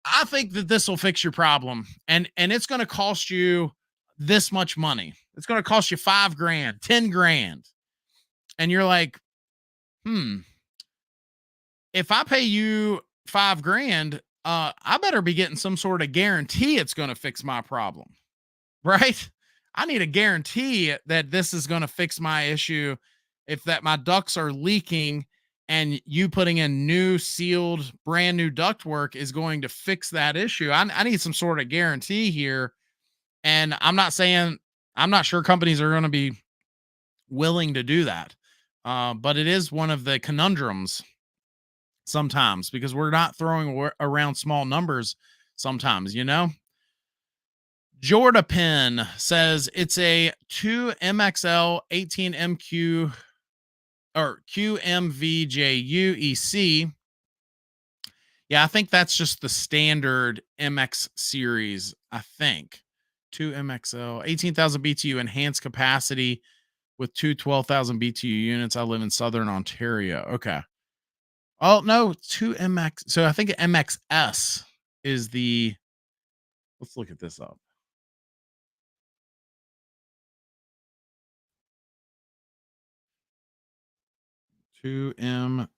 I think that this will fix your problem, and it's going to cost you this much money. It's going to cost you $5,000, $10,000. And you're like, if I pay you $5,000, I better be getting some sort of guarantee it's going to fix my problem, right? I need a guarantee that this is going to fix my issue. If that my ducts are leaking and you putting in new sealed, brand new ductwork is going to fix that issue. I need some sort of guarantee here. And I'm not sure companies are going to be willing to do that. But it is one of the conundrums sometimes, because we're not throwing around small numbers sometimes, Jordan says it's a 2MXL 18MQ or QMVJUEC. Yeah, I think that's just the standard MX series, I think. 2MXL, 18,000 BTU enhanced capacity with two 12,000 BTU units. I live in Southern Ontario. Okay. Oh, no, 2MX. So I think MXS is the, let's look at this up. Two MXL.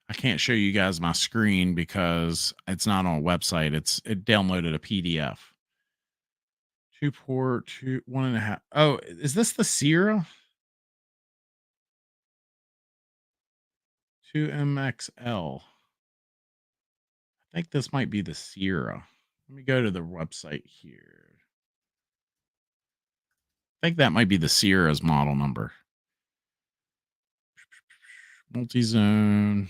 I can't show you guys my screen because it's not on a website. It downloaded a PDF. 2 port, 1.5. Oh, is this the Sierra? 2MXL. I think this might be the Sierra. Let me go to the website here. I think that might be the Sierra's model number. Multi-zone.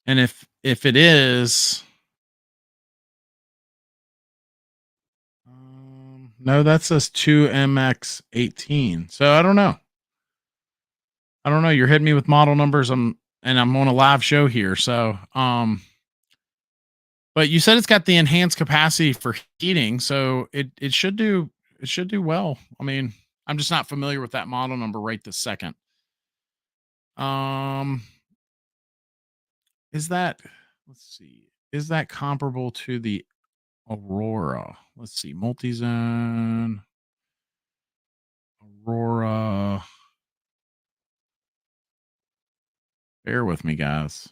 And if it is, no, that says 2MX18. So I don't know. You're hitting me with model numbers. I'm on a live show here. So, but you said it's got the enhanced capacity for heating, so it should do well. I mean, I'm just not familiar with that model number right this second. Is that, let's see, is that comparable to the Aurora? Let's see, multi-zone, Aurora. Bear with me, guys.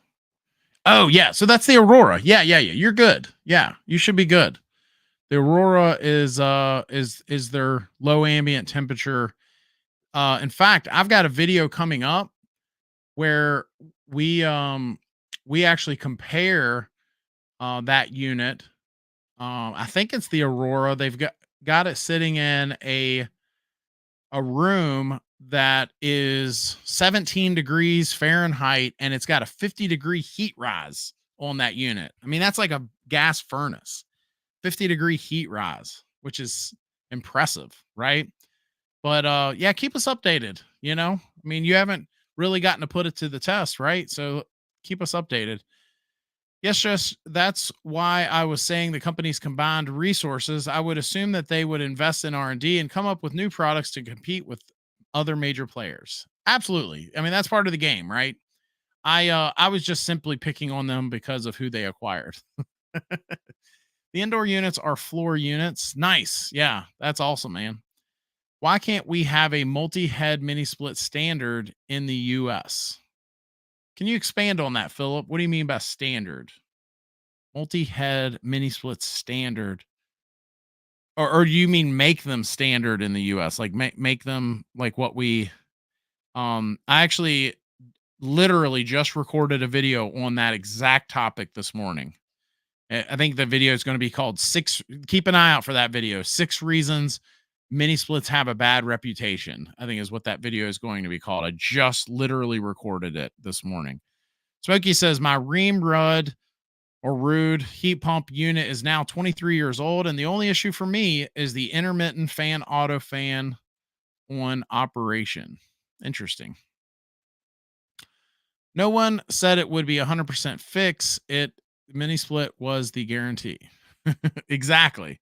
Oh, yeah. So that's the Aurora. Yeah. You're good. Yeah, you should be good. The Aurora is their low ambient temperature. In fact, I've got a video coming up where we actually compare that unit. I think it's the Aurora. They've got it sitting in a room that is 17 degrees Fahrenheit, and it's got a 50-degree heat rise on that unit. I mean, that's like a gas furnace, 50-degree heat rise, which is impressive, right? But yeah, keep us updated, you know? I mean, you haven't really gotten to put it to the test, right? So keep us updated. Yes, just that's why I was saying the company's combined resources. I would assume that they would invest in R&D and come up with new products to compete with other major players. Absolutely. I mean, that's part of the game, right? I was just simply picking on them because of who they acquired. The indoor units are floor units. Nice. Yeah, that's awesome, man. Why can't we have a multi-head mini split standard in the US? Can you expand on that, Philip? What do you mean by standard? Multi-head mini split standard. Or do you mean make them standard in the US? Like make them like what we I actually literally just recorded a video on that exact topic this morning. I think the video is going to be called six. Keep an eye out for that video. 6 reasons mini splits have a bad reputation, I think is what that video is going to be called. I just literally recorded it this morning. Smokey says, my Rheem Rude heat pump unit is now 23 years old. And the only issue for me is the intermittent fan auto fan on operation. Interesting. No one said it would be 100% fix. Mini split was the guarantee. Exactly.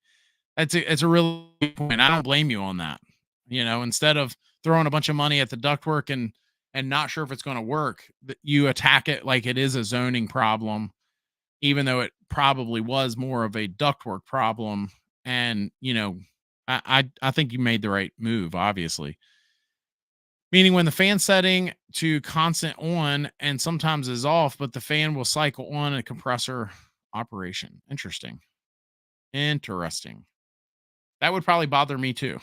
It's a really good point. I don't blame you on that. You know, instead of throwing a bunch of money at the ductwork and not sure if it's going to work, you attack it like it is a zoning problem, even though it probably was more of a ductwork problem. And you know, I think you made the right move, obviously. Meaning when the fan setting to constant on and sometimes is off, but the fan will cycle on a compressor operation. Interesting. Interesting. That would probably bother me too.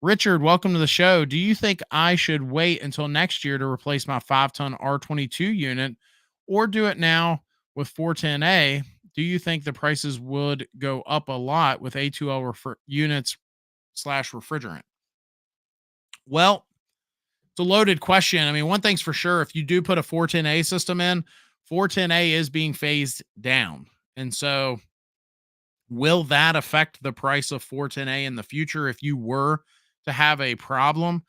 Richard, welcome to the show. Do you think I should wait until next year to replace my 5-ton R22 unit or do it now with 410A? Do you think the prices would go up a lot with A2L units / refrigerant? Well, it's a loaded question. I mean, one thing's for sure. If you do put a 410A system in, 410A is being phased down. And so will that affect the price of 410A in the future if you were to have a problem?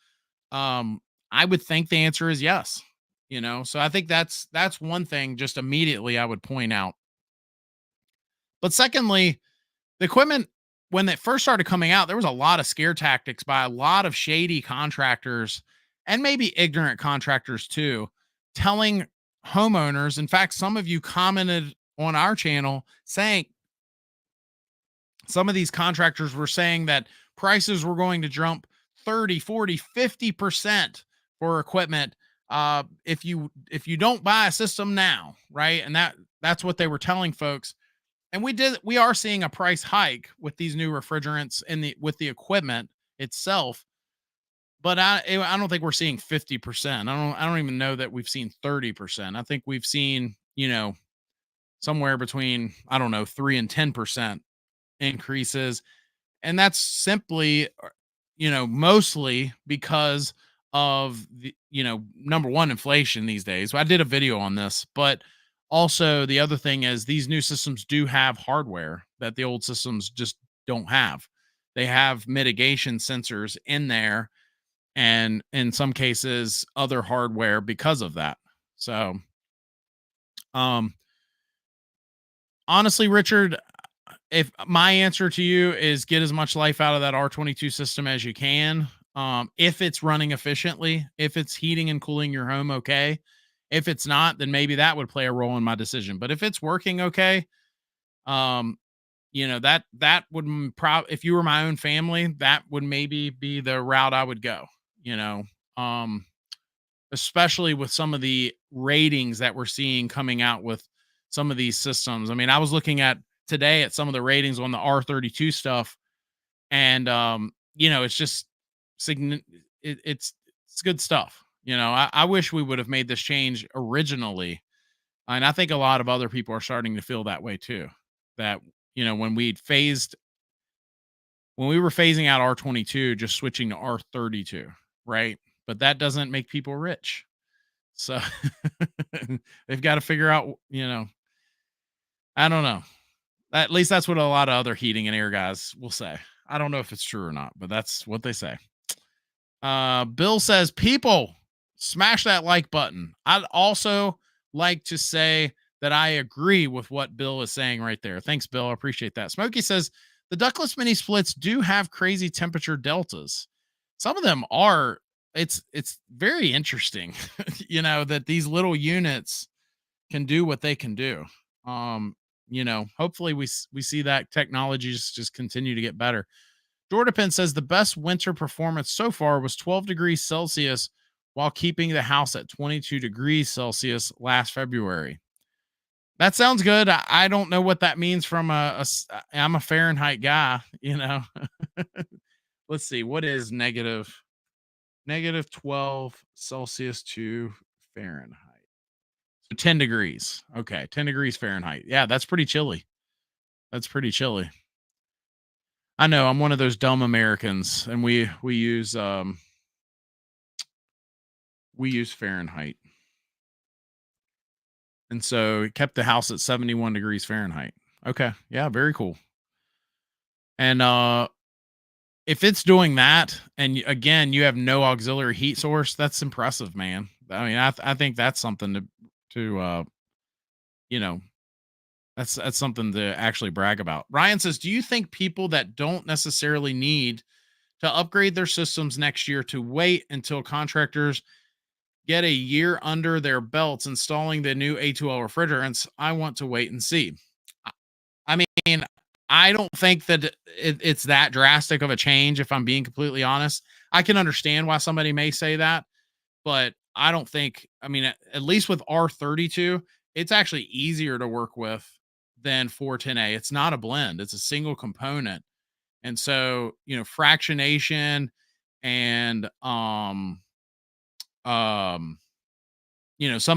I would think the answer is yes. You know, so I think that's one thing just immediately I would point out. But secondly, the equipment, when it first started coming out, there was a lot of scare tactics by a lot of shady contractors and maybe ignorant contractors too, telling homeowners. In fact, some of you commented on our channel saying some of these contractors were saying that prices were going to jump 30, 40, 50% for equipment if you don't buy a system now, right? And that's what they were telling folks. And we are seeing a price hike with these new refrigerants with the equipment itself. But I don't think we're seeing 50%. I don't even know that we've seen 30%. I think we've seen, you know, somewhere between, I don't know, 3 and 10% increases. And that's simply, you know, mostly because of the, you know, number one, inflation these days. I did a video on this, but also the other thing is these new systems do have hardware that the old systems just don't have. They have mitigation sensors in there and in some cases other hardware because of that. So, honestly, Richard, if my answer to you is get as much life out of that R22 system as you can, if it's running efficiently, if it's heating and cooling your home okay. If it's not, then maybe that would play a role in my decision. But if it's working okay, you know, that would if you were my own family, that would maybe be the route I would go, you know, especially with some of the ratings that we're seeing coming out with some of these systems. I mean, I was looking at today at some of the ratings on the R32 stuff, and you know, it's just it's good stuff. You know, I wish we would have made this change originally, and I think a lot of other people are starting to feel that way too. That, you know, when we were phasing out R22, just switching to R32, right? But that doesn't make people rich. So they've got to figure out, I don't know. At least that's what a lot of other heating and air guys will say. I don't know if it's true or not, but that's what they say. Bill says, people smash that like button. I'd also like to say that I agree with what Bill is saying right there. Thanks, Bill. I appreciate that. Smokey says the ductless mini splits do have crazy temperature deltas. Some of them are. It's very interesting, that these little units can do what they can do. Hopefully we see that technology just continue to get better. Jordan says the best winter performance so far was 12 degrees Celsius while keeping the house at 22 degrees Celsius last February. That sounds good. I don't know what that means from I'm a Fahrenheit guy, Let's see. What is negative 12 Celsius to Fahrenheit? So 10 degrees. Okay. 10 degrees Fahrenheit. Yeah, that's pretty chilly. That's pretty chilly. I know I'm one of those dumb Americans, and we use Fahrenheit. And so it kept the house at 71 degrees Fahrenheit. Okay. Yeah, very cool. And if it's doing that, and again, you have no auxiliary heat source, that's impressive, man. I mean, I think that's something to that's something to actually brag about. Ryan says, do you think people that don't necessarily need to upgrade their systems next year to wait until contractors get a year under their belts installing the new A2L refrigerants? I want to wait and see. I mean, I don't think that it's that drastic of a change, if I'm being completely honest. I can understand why somebody may say that, but I don't think, I mean, at least with R32, it's actually easier to work with than 410A. It's not a blend, it's a single component. And so, fractionation and some of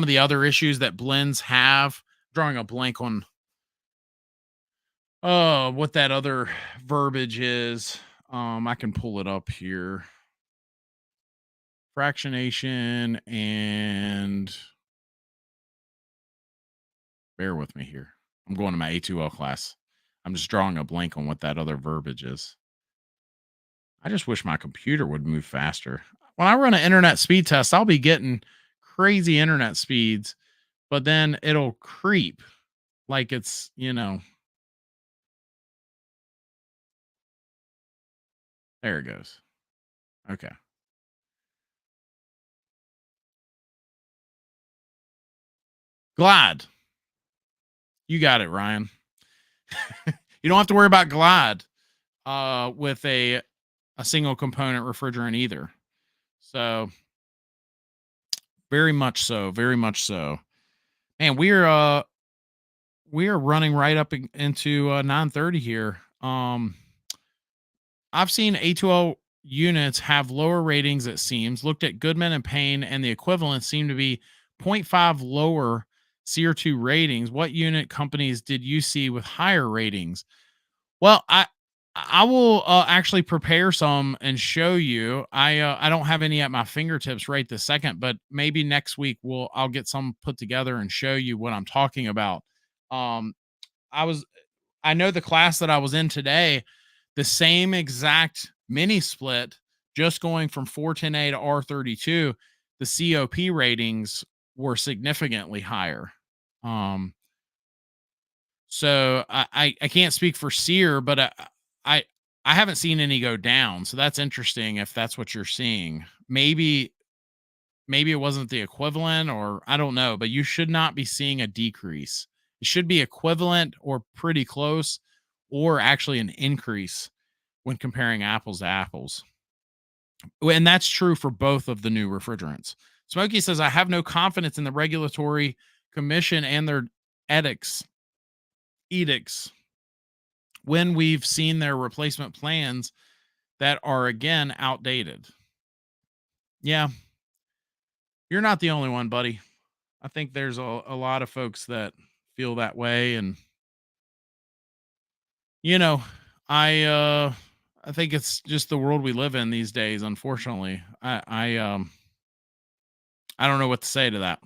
the other issues that blends have, drawing a blank on what that other verbiage is. I can pull it up here. Fractionation and bear with me here. I'm going to my A2L class. I'm just drawing a blank on what that other verbiage is. I just wish my computer would move faster. When I run an internet speed test, I'll be getting crazy internet speeds, but then it'll creep like it's, there it goes. Okay. Glide. You got it, Ryan. You don't have to worry about Glide with a single component refrigerant either. So very much so, very much so. And we are running right up into 9:30 here. I've seen A2L units have lower ratings, it seems. Looked at Goodman and Payne, and the equivalent seemed to be 0.5 lower SEER2 ratings. What unit companies did you see with higher ratings? Well, I will actually prepare some and show you. I don't have any at my fingertips right this second, but maybe next week I'll get some put together and show you what I'm talking about. Um, I know the class that I was in today, the same exact mini split, just going from 410A to R32, the COP ratings were significantly higher. So I can't speak for SEER, but I haven't seen any go down. So that's interesting if that's what you're seeing. Maybe it wasn't the equivalent, or I don't know, but you should not be seeing a decrease. It should be equivalent or pretty close, or actually an increase when comparing apples to apples. And that's true for both of the new refrigerants. Smokey says, I have no confidence in the regulatory commission and their edicts when we've seen their replacement plans that are again outdated. Yeah, you're not the only one, buddy. I think there's a lot of folks that feel that way. And I think it's just the world we live in these days, unfortunately. I don't know what to say to that.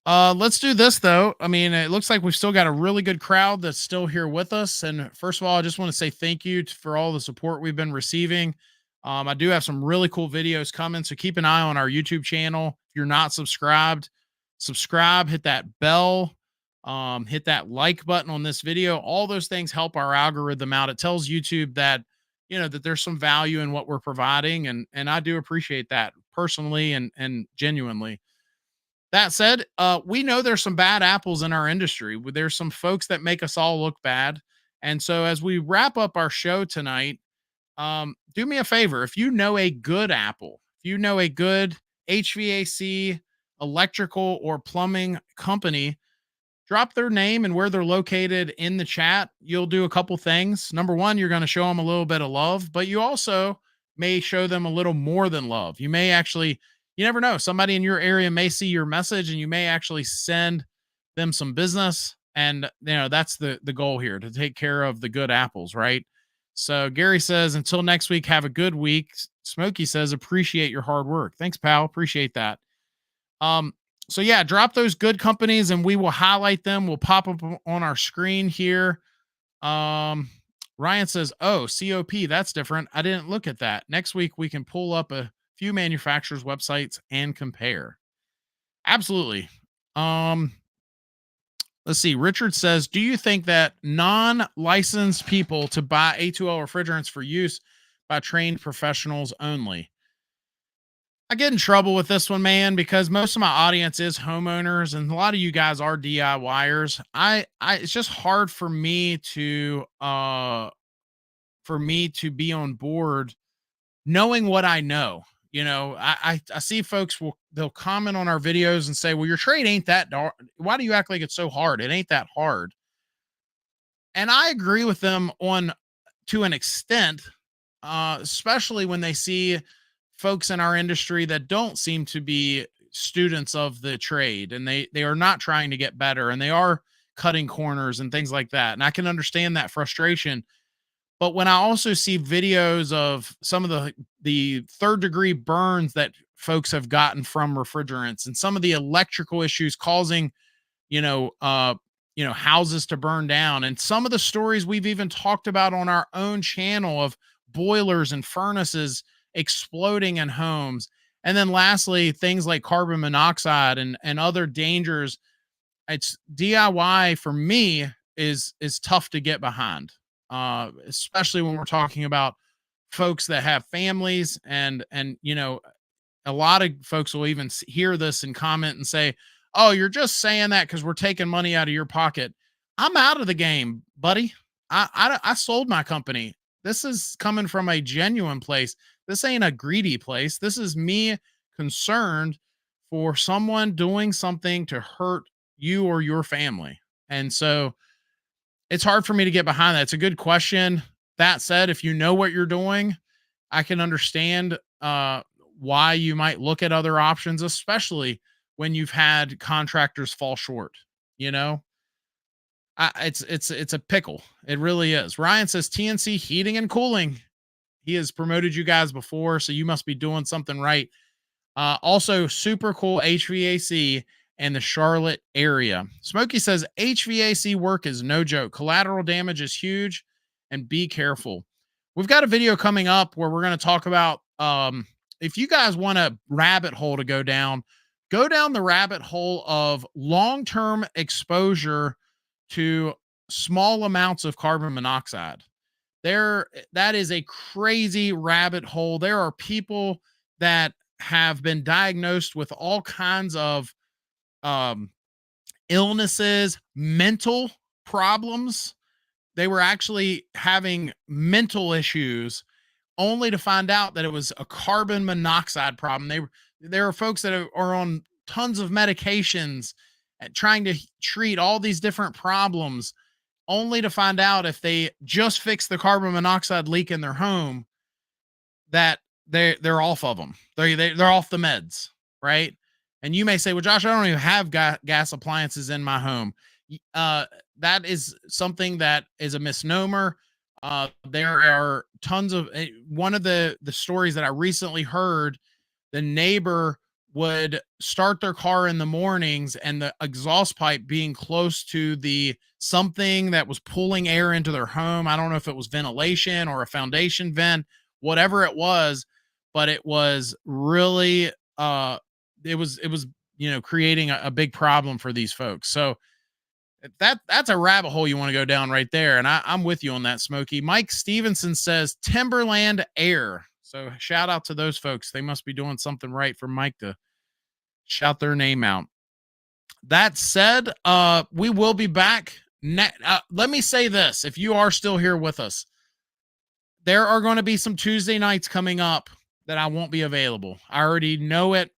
Let's do this though. I mean, it looks like we've still got a really good crowd that's still here with us. And first of all, I just want to say thank you for all the support we've been receiving. I do have some really cool videos coming, so keep an eye on our YouTube channel. If you're not subscribed, subscribe, hit that bell, hit that like button on this video. All those things help our algorithm out. It tells YouTube that, that there's some value in what we're providing. And I do appreciate that personally and genuinely. That said, we know there's some bad apples in our industry. There's some folks that make us all look bad. And so as we wrap up our show tonight, do me a favor. If you know a good apple, if you know a good HVAC, electrical, or plumbing company, drop their name and where they're located in the chat. You'll do a couple things. Number one, you're going to show them a little bit of love, but you also may show them a little more than love. You may actually, you never know, somebody in your area may see your message and you may actually send them some business. And that's the goal here, to take care of the good apples, right? So Gary says, until next week, have a good week. Smokey says, appreciate your hard work. Thanks, pal. Appreciate that. So yeah, drop those good companies and we will highlight them. We'll pop up on our screen here. Ryan says, oh, COP, that's different. I didn't look at that. Next week, we can pull up a few manufacturers' websites and compare. Absolutely. Let's see. Richard says, do you think that non-licensed people to buy A2L refrigerants for use by trained professionals only? I get in trouble with this one, man, because most of my audience is homeowners and a lot of you guys are DIYers. It's just hard for me to be on board knowing what I know. I see folks they'll comment on our videos and say, well, your trade ain't that dark. Why do you act like it's so hard? It ain't that hard. And I agree with them to an extent, especially when they see folks in our industry that don't seem to be students of the trade, and they are not trying to get better, and they are cutting corners and things like that. And I can understand that frustration. But when I also see videos of some of the third degree burns that folks have gotten from refrigerants and some of the electrical issues causing, houses to burn down, and some of the stories we've even talked about on our own channel of boilers and furnaces exploding in homes. And then lastly, things like carbon monoxide and other dangers. It's DIY for me is tough to get behind, especially when we're talking about folks that have families and a lot of folks will even hear this and comment and say, oh, you're just saying that because we're taking money out of your pocket. I'm out of the game, buddy. I sold my company. This is coming from a genuine place. This ain't a greedy place. This is me concerned for someone doing something to hurt you or your family. And so it's hard for me to get behind that. It's a good question. That said, if you know what you're doing, I can understand why you might look at other options, especially when you've had contractors fall short. It's a pickle. It really is. Ryan says TNC Heating and Cooling. He has promoted you guys before, so you must be doing something right. Also, super cool HVAC and the Charlotte area. Smokey says HVAC work is no joke. Collateral damage is huge, and be careful. We've got a video coming up where we're going to talk about if you guys want a rabbit hole to go down the rabbit hole of long-term exposure to small amounts of carbon monoxide. That is a crazy rabbit hole. There are people that have been diagnosed with all kinds of illnesses, mental problems. They were actually having mental issues only to find out that it was a carbon monoxide problem. There are folks that are on tons of medications trying to treat all these different problems, only to find out if they just fix the carbon monoxide leak in their home that they're off of them. They're off the meds, right? And you may say, well, Josh, I don't even have gas appliances in my home. That is something that is a misnomer. There are tons of one of the stories that I recently heard, the neighbor would start their car in the mornings and the exhaust pipe being close to the something that was pulling air into their home. I don't know if it was ventilation or a foundation vent, whatever it was, but it was really it was creating a big problem for these folks. So that's a rabbit hole you want to go down right there. And I'm with you on that, Smokey. Mike Stevenson says Timberland Air. So shout out to those folks. They must be doing something right for Mike to shout their name out. That said, we will be back. Let me say this. If you are still here with us, there are going to be some Tuesday nights coming up that I won't be available. I already know it.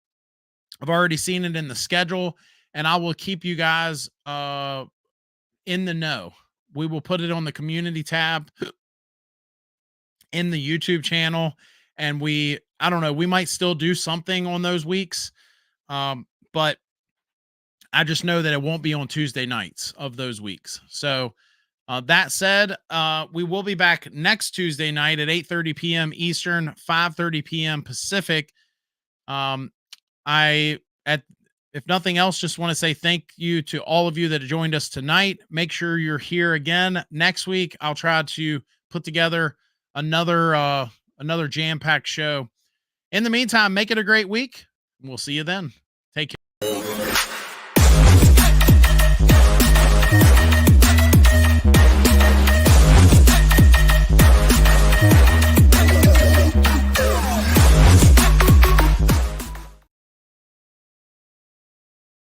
I've already seen it in the schedule, and I will keep you guys in the know. We will put it on the community tab in the YouTube channel, and I don't know, we might still do something on those weeks, but I just know that it won't be on Tuesday nights of those weeks. So that said, we will be back next Tuesday night at 8:30 p.m. Eastern, 5:30 p.m. Pacific. If nothing else, just want to say thank you to all of you that joined us tonight. Make sure you're here again next week. I'll try to put together another jam-packed show. In the meantime, make it a great week. We'll see you then.